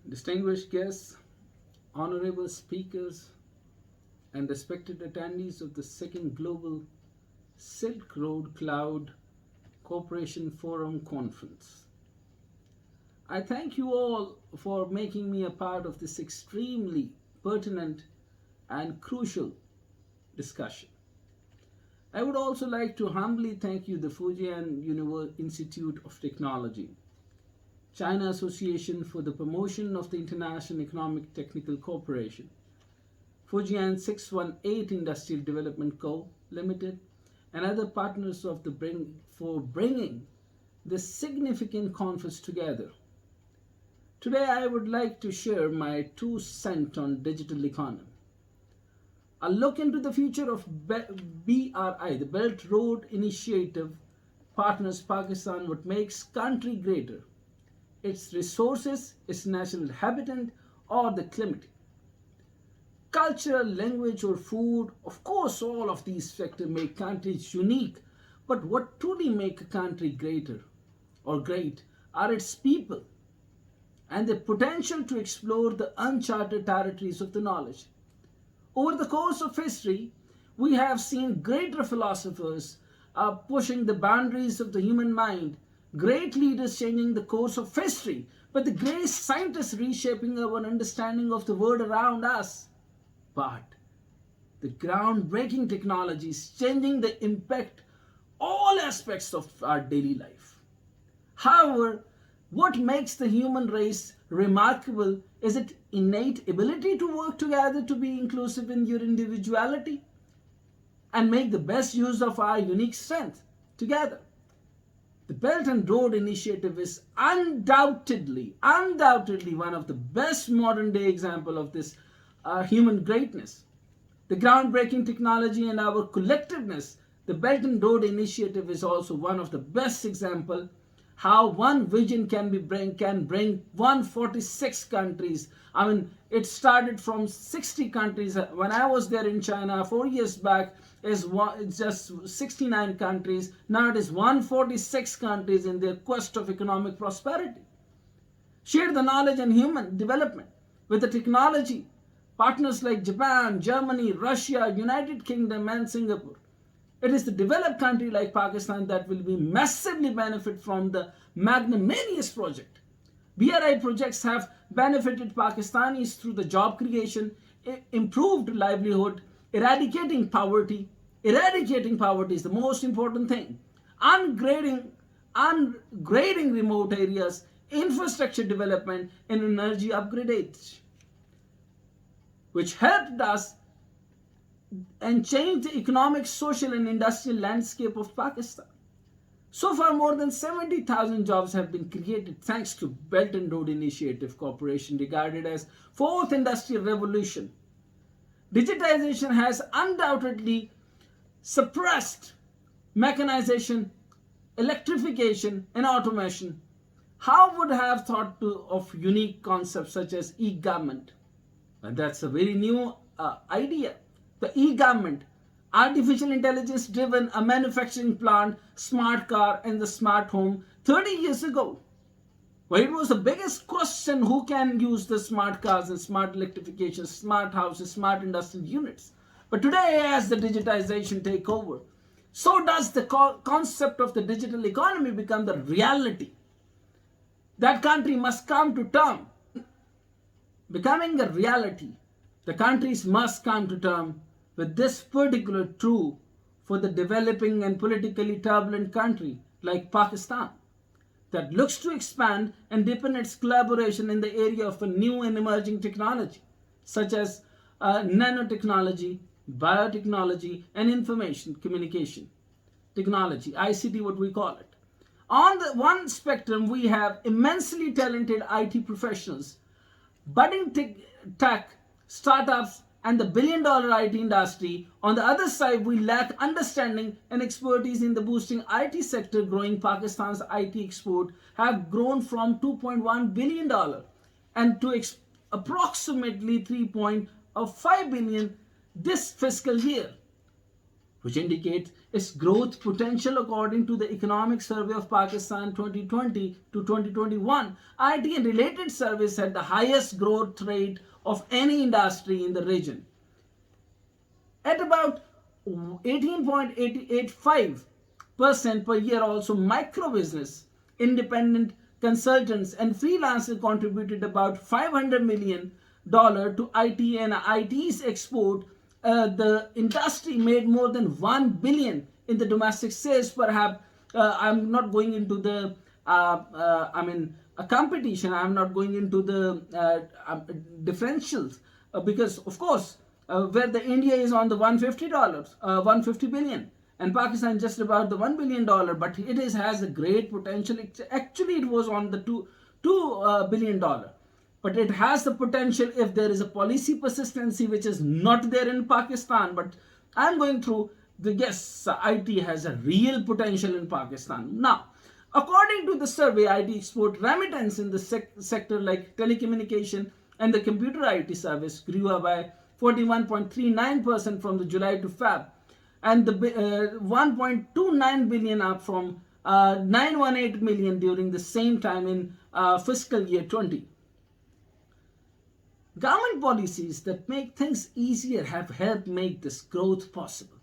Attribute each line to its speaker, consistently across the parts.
Speaker 1: Distinguished guests, honorable speakers, and respected attendees of the second Global Silkroad Cloud Cooperation Forum Conference. I thank you all for making me a part of this extremely pertinent and crucial discussion. I would also like to humbly thank you, the Fujian Institute of Technology, China Association for the Promotion of the International Economic Technical Cooperation, Fujian 618 Industrial Development Co. Limited, and other partners of for bringing this significant conference together. Today I would like to share my 2 cents on digital economy. A look into the future of BRI, the Belt Road Initiative partners Pakistan, what makes country greater, its resources, its natural habitat, or the climate. Culture, language, or food, of course, all of these factors make countries unique. But what truly makes a country greater or great are its people and the potential to explore the uncharted territories of the knowledge. Over the course of history, we have seen greater philosophers pushing the boundaries of the human mind, great leaders changing the course of history, but the great scientists reshaping our understanding of the world around us. But the groundbreaking technologies changing the impact all aspects of our daily life. However, what makes the human race remarkable is its innate ability to work together to be inclusive in your individuality and make the best use of our unique strength together. The Belt and Road Initiative is undoubtedly one of the best modern day examples of this human greatness. The groundbreaking technology and our collectiveness, the Belt and Road Initiative is also one of the best examples how one vision can bring 146 countries. I mean, it started from 60 countries. When I was there in China 4 years back, it's just 69 countries. Now it is 146 countries in their quest of economic prosperity. Share the knowledge and human development with the technology partners like Japan, Germany, Russia, United Kingdom, and Singapore. It is the developed country like Pakistan that will be massively benefit from the magnanimous project. BRI projects have benefited Pakistanis through the job creation, improved livelihood, eradicating poverty. Eradicating poverty is the most important thing. Ungrading remote areas, infrastructure development, and energy upgrades, which helped us and changed the economic, social, and industrial landscape of Pakistan. So far, more than 70,000 jobs have been created thanks to Belt and Road Initiative Corporation, regarded as fourth industrial revolution. Digitization has undoubtedly suppressed mechanization, electrification, and automation. How would have thought of unique concepts such as e-government? And that's a very new idea. The e-government, artificial intelligence driven a manufacturing plant, smart car, and the smart home 30 years ago. Well, it was the biggest question, who can use the smart cars and smart electrification, smart houses, smart industrial units. But today, as the digitization take over, so does the concept of the digital economy become the reality. That country must come to term. Becoming a reality, the countries must come to term with this particular truth for the developing and politically turbulent country like Pakistan that looks to expand and deepen its collaboration in the area of a new and emerging technology such as nanotechnology, biotechnology, and information communication technology, ICT what we call it. On the one spectrum, we have immensely talented IT professionals, budding tech startups, and the billion-dollar IT industry. On the other side, we lack understanding and expertise in the boosting IT sector. Growing Pakistan's IT export have grown from $2.1 billion and to approximately $3.5 billion this fiscal year, which indicates its growth potential according to the Economic Survey of Pakistan 2020 to 2021. IT and related services had the highest growth rate of any industry in the region. At about 18.85% per year, also micro business, independent consultants and freelancers contributed about $500 million to IT and IT's export. The industry made more than 1 billion in the domestic sales. Perhaps I'm not going into the a competition. I'm not going into the differentials because of course where the India is on the $150 billion, and Pakistan just about the $1 billion, but it has a great potential. Actually, it was on the $2 billion, but it has the potential if there is a policy persistency, which is not there in Pakistan. But I'm going through the yes, IT has a real potential in Pakistan. Now, according to the survey, IT export remittance in the sector like telecommunication and the computer IT service grew by 41.39% from the July to Feb, and the 1.29 billion up from 918 million during the same time in fiscal year 20. Government policies that make things easier have helped make this growth possible.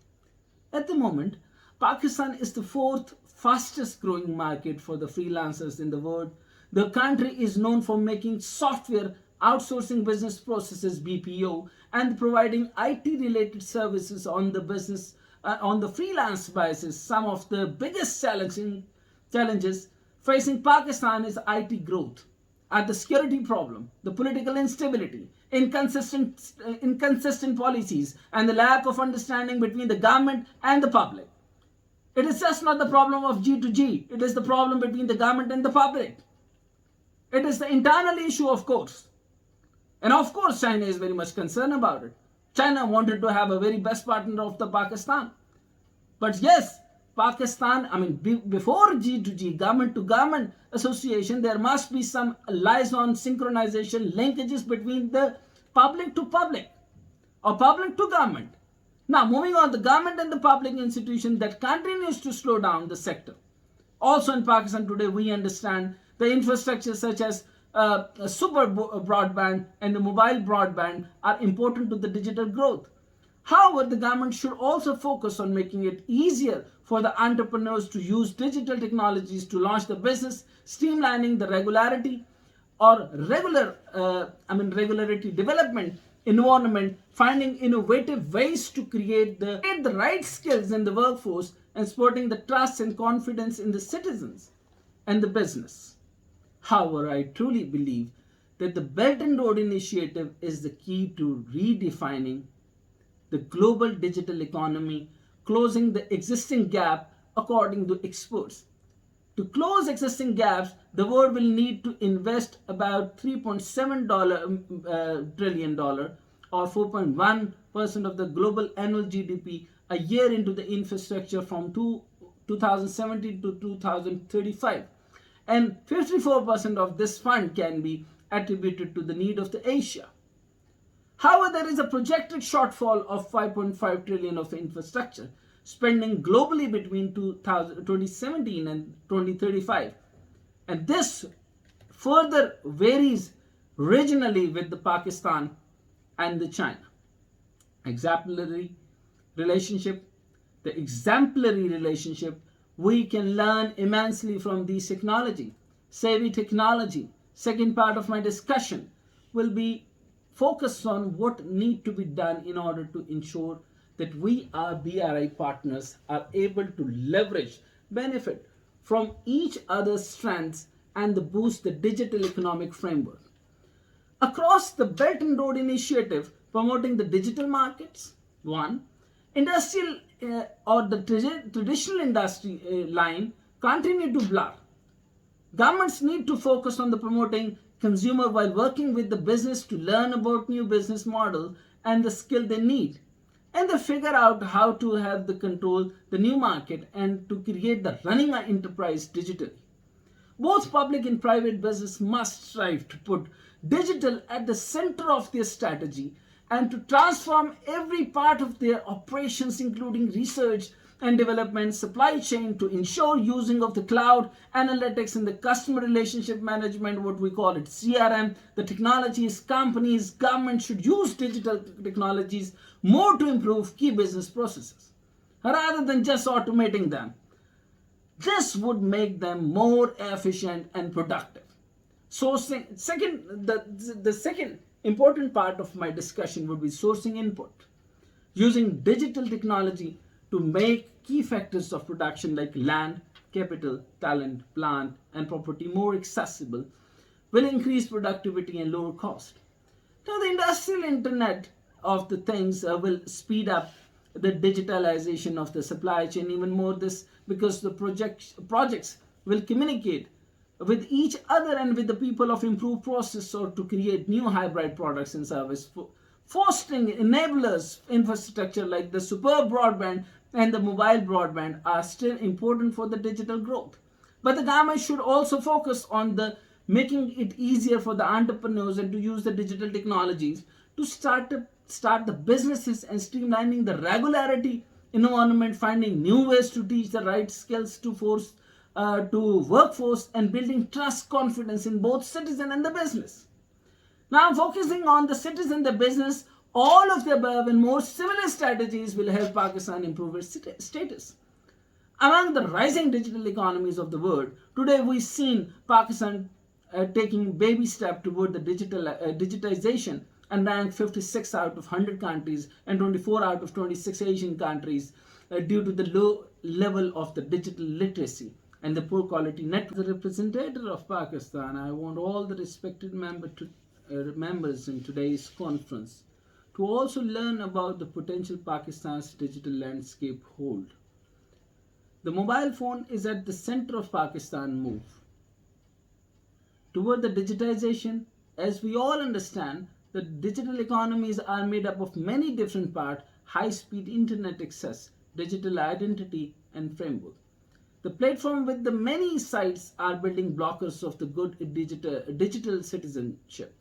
Speaker 1: At the moment, Pakistan is the fourth fastest growing market for the freelancers in the world. The country is known for making software outsourcing business processes BPO and providing IT related services on the business on the freelance basis. Some of the biggest challenges facing Pakistan is IT growth, and the security problem, the political instability, inconsistent policies, and the lack of understanding between the government and the public. It is just not the problem of G to G. It is the problem between the government and the public. It is the internal issue, of course. And of course, China is very much concerned about it. China wanted to have a very best partner of the Pakistan. But yes, Pakistan, before G to G, government to government association, there must be some liaison, synchronization, linkages between the public to public or public to government. Now, moving on, the government and the public institution that continues to slow down the sector. Also in Pakistan today, we understand the infrastructure such as super broadband and the mobile broadband are important to the digital growth. However, the government should also focus on making it easier for the entrepreneurs to use digital technologies to launch the business, streamlining the regularity development environment, finding innovative ways to create the right skills in the workforce, and supporting the trust and confidence in the citizens and the business. However, I truly believe that the Belt and Road Initiative is the key to redefining the global digital economy, closing the existing gap according to experts. To close existing gaps, the world will need to invest about $3.7 trillion or 4.1% of the global annual GDP a year into the infrastructure from 2017 to 2035. And 54% of this fund can be attributed to the need of the Asia. However, there is a projected shortfall of 5.5 trillion of infrastructure spending globally between 2017 and 2035. And this further varies regionally with the Pakistan and the China. Exemplary relationship, we can learn immensely from these technology. Savvy technology. Second part of my discussion will be focused on what need to be done in order to ensure that we, our BRI partners, are able to leverage, benefit from each other's strengths and boost the digital economic framework. Across the Belt and Road Initiative, promoting the digital markets, one, industrial or the traditional industry line continue to blur. Governments need to focus on the promoting consumer while working with the business to learn about new business model and the skill they need. And they figure out how to have the control the new market and to create the running enterprise digitally. Both public and private business must strive to put digital at the center of their strategy and to transform every part of their operations, including research and development, supply chain, to ensure using of the cloud analytics in the customer relationship management, what we call it CRM. The technologies, companies, government should use digital technologies more to improve key business processes rather than just automating them. This would make them more efficient and productive. Sourcing, the second important part of my discussion would be sourcing input. Using digital technology to make key factors of production like land, capital, talent, plant, and property more accessible will increase productivity and lower cost. Now, the industrial internet of the things will speed up the digitalization of the supply chain even more. This because the projects will communicate with each other and with the people of improved process or to create new hybrid products and service. Fostering enablers infrastructure like the superb broadband and the mobile broadband are still important for the digital growth. But the government should also focus on the making it easier for the entrepreneurs and to use the digital technologies to start the businesses and streamlining the regularity environment, finding new ways to teach the right skills to workforce, and building trust, confidence in both citizen and the business. Now, focusing on the citizen, the business, all of the above and more similar strategies will help Pakistan improve its status. Among the rising digital economies of the world, today we've seen Pakistan taking baby step toward the digitization and ranked 56 out of 100 countries and 24 out of 26 Asian countries due to the low level of the digital literacy and the poor quality network. As a representative of Pakistan, I want all the respected members in today's conference to also learn about the potential Pakistan's digital landscape hold. The mobile phone is at the center of Pakistan move toward the digitization. As we all understand, the digital economies are made up of many different parts: high-speed internet access, digital identity, and framework. The platform with the many sites are building blockers of the good digital citizenship,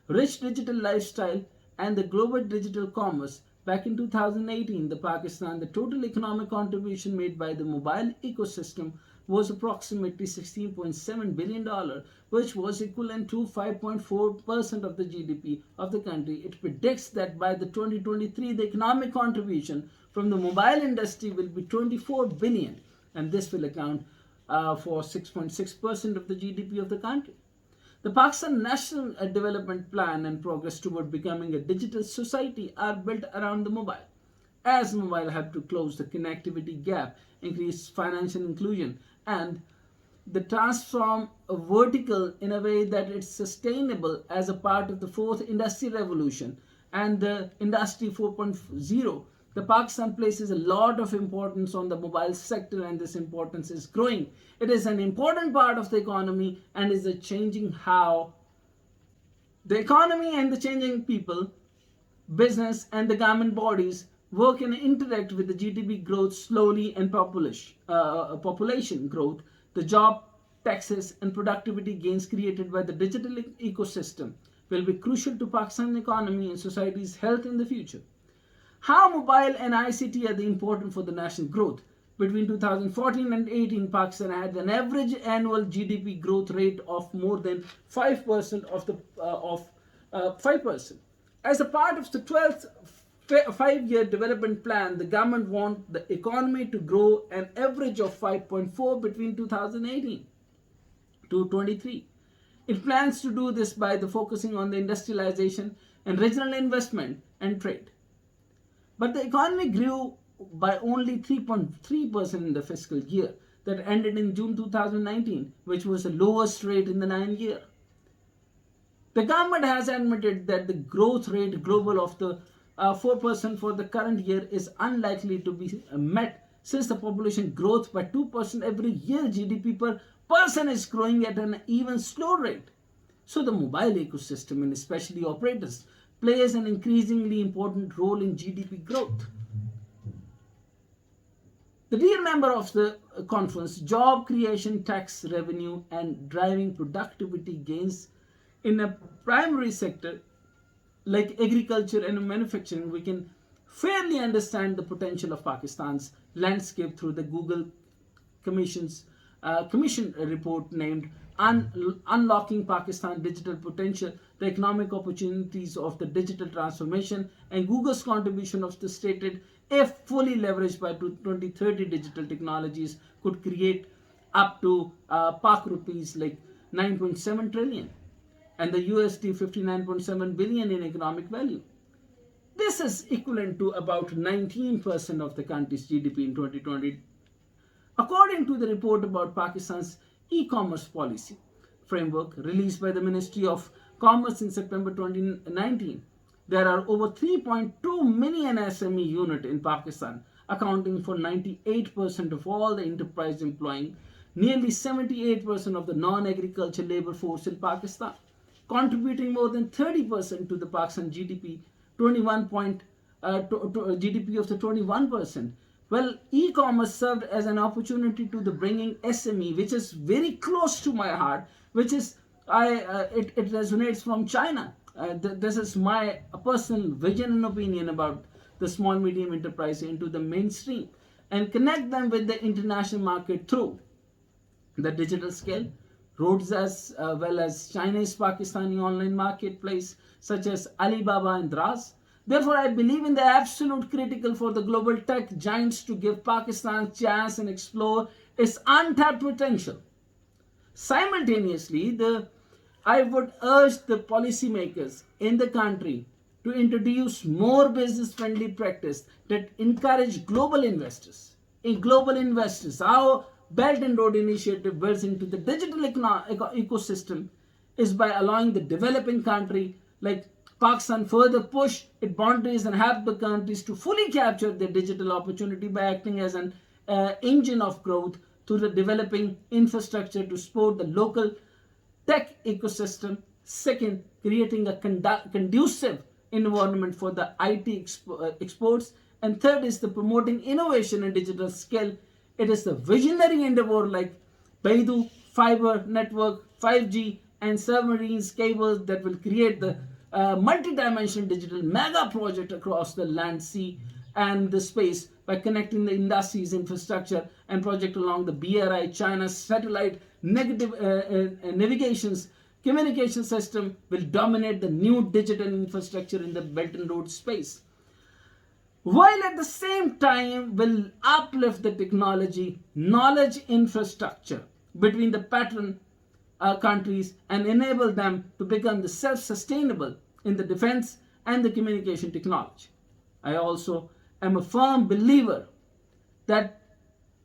Speaker 1: rich digital lifestyle, and the global digital commerce. Back in 2018, the total economic contribution made by the mobile ecosystem was approximately $16.7 billion, which was equivalent to 5.4% of the GDP of the country. It predicts that by the 2023, the economic contribution from the mobile industry will be 24 billion, and this will account for 6.6% of the GDP of the country. The Pakistan National Development Plan and progress toward becoming a digital society are built around the mobile, as mobile help to close the connectivity gap, increase financial inclusion, and the transform a vertical in a way that it's sustainable as a part of the fourth industrial revolution and the industry 4.0. The Pakistan places a lot of importance on the mobile sector, and this importance is growing. It is an important part of the economy and is changing how the economy and the changing people, business, and the government bodies work and interact with the GDP growth slowly and population growth, the job, taxes, and productivity gains created by the digital ecosystem will be crucial to Pakistan's economy and society's health in the future. How mobile and ICT are important for the national growth? Between 2014 and 18, Pakistan had an average annual GDP growth rate of more than 5% of 5%. As a part of the 12th five-year development plan, the government wants the economy to grow an average of 5.4 between 2018 to 23. It plans to do this by focusing on the industrialization and regional investment and trade. But the economy grew by only 3.3% in the fiscal year that ended in June 2019, which was the lowest rate in the 9 years. The government has admitted that the growth rate global of the 4% for the current year is unlikely to be met, since the population growth by 2% every year. GDP per person is growing at an even slower rate. So the mobile ecosystem, and especially operators, plays an increasingly important role in GDP growth. The dear member of the conference, job creation, tax revenue, and driving productivity gains in a primary sector like agriculture and manufacturing, we can fairly understand the potential of Pakistan's landscape through the Google Commission's Commission report named Unlocking Pakistan Digital Potential, the Economic Opportunities of the Digital Transformation, and Google's contribution of the stated, if fully leveraged by 2030, digital technologies could create up to Pak rupees like 9.7 trillion and the USD 59.7 billion in economic value. This is equivalent to about 19% of the country's GDP in 2020, according to the report about Pakistan's e-commerce policy framework released by the Ministry of Commerce in September 2019. There are over 3.2 million SME units in Pakistan, accounting for 98% of all the enterprise employing nearly 78% of the non-agriculture labor force in Pakistan, contributing more than 30% to the Pakistan GDP, GDP of the 21%. Well, e-commerce served as an opportunity to the bringing SME, which is very close to my heart, which is it resonates from China. This is my personal vision and opinion about the small medium enterprise into the mainstream and connect them with the international market through the digital scale, roads as well as Chinese Pakistani online marketplace such as Alibaba and Draz. Therefore, I believe in the absolute critical for the global tech giants to give Pakistan a chance and explore its untapped potential. Simultaneously, I would urge the policymakers in the country to introduce more business-friendly practice that encourage global investors. Our Belt and Road Initiative builds into the digital ecosystem is by allowing the developing country like Pakistan further push its boundaries and help the countries to fully capture their digital opportunity by acting as an engine of growth through the developing infrastructure to support the local tech ecosystem. Second, creating a conducive environment for the IT exports. And third is the promoting innovation and digital skill. It is the visionary endeavor like Baidu, fiber network, 5G, and submarines cables that will create the multi-dimensional digital mega project across the land, sea, and the space by connecting the industries, infrastructure, and project along the BRI China's satellite navigations communication system will dominate the new digital infrastructure in the Belt and Road space, while at the same time will uplift the technology knowledge infrastructure between the patron countries and enable them to become the self-sustainable in the defense and the communication technology. I also am a firm believer that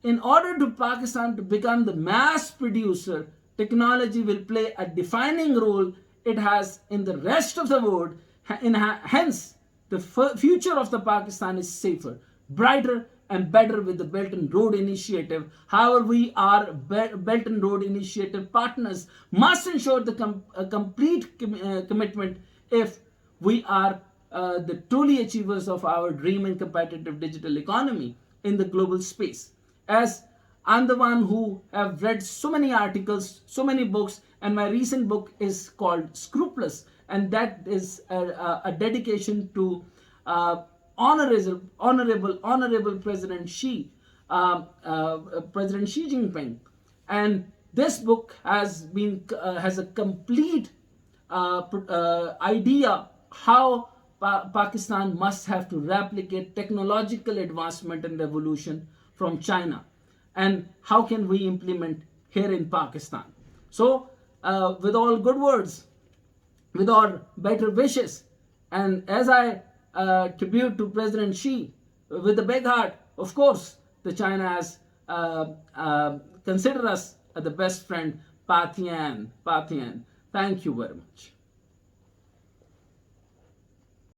Speaker 1: in order to Pakistan to become the mass producer, technology will play a defining role it has in the rest of the world. Hence, the future of the Pakistan is safer, brighter, and better with the Belt and Road Initiative. However, we are Belt and Road Initiative partners must ensure the complete commitment if we are the truly achievers of our dream and competitive digital economy in the global space. As I'm the one who have read so many articles, so many books, and my recent book is called Scrupulous, and that is a dedication to honorable President President Xi Jinping. And this book has a complete idea how Pakistan must have to replicate technological advancement and revolution from China, and how can we implement here in Pakistan. So, with all good words, with all better wishes, and as I tribute to President Xi with a big heart, of course, the China has considered us the best friend, Pathian. Thank you very much.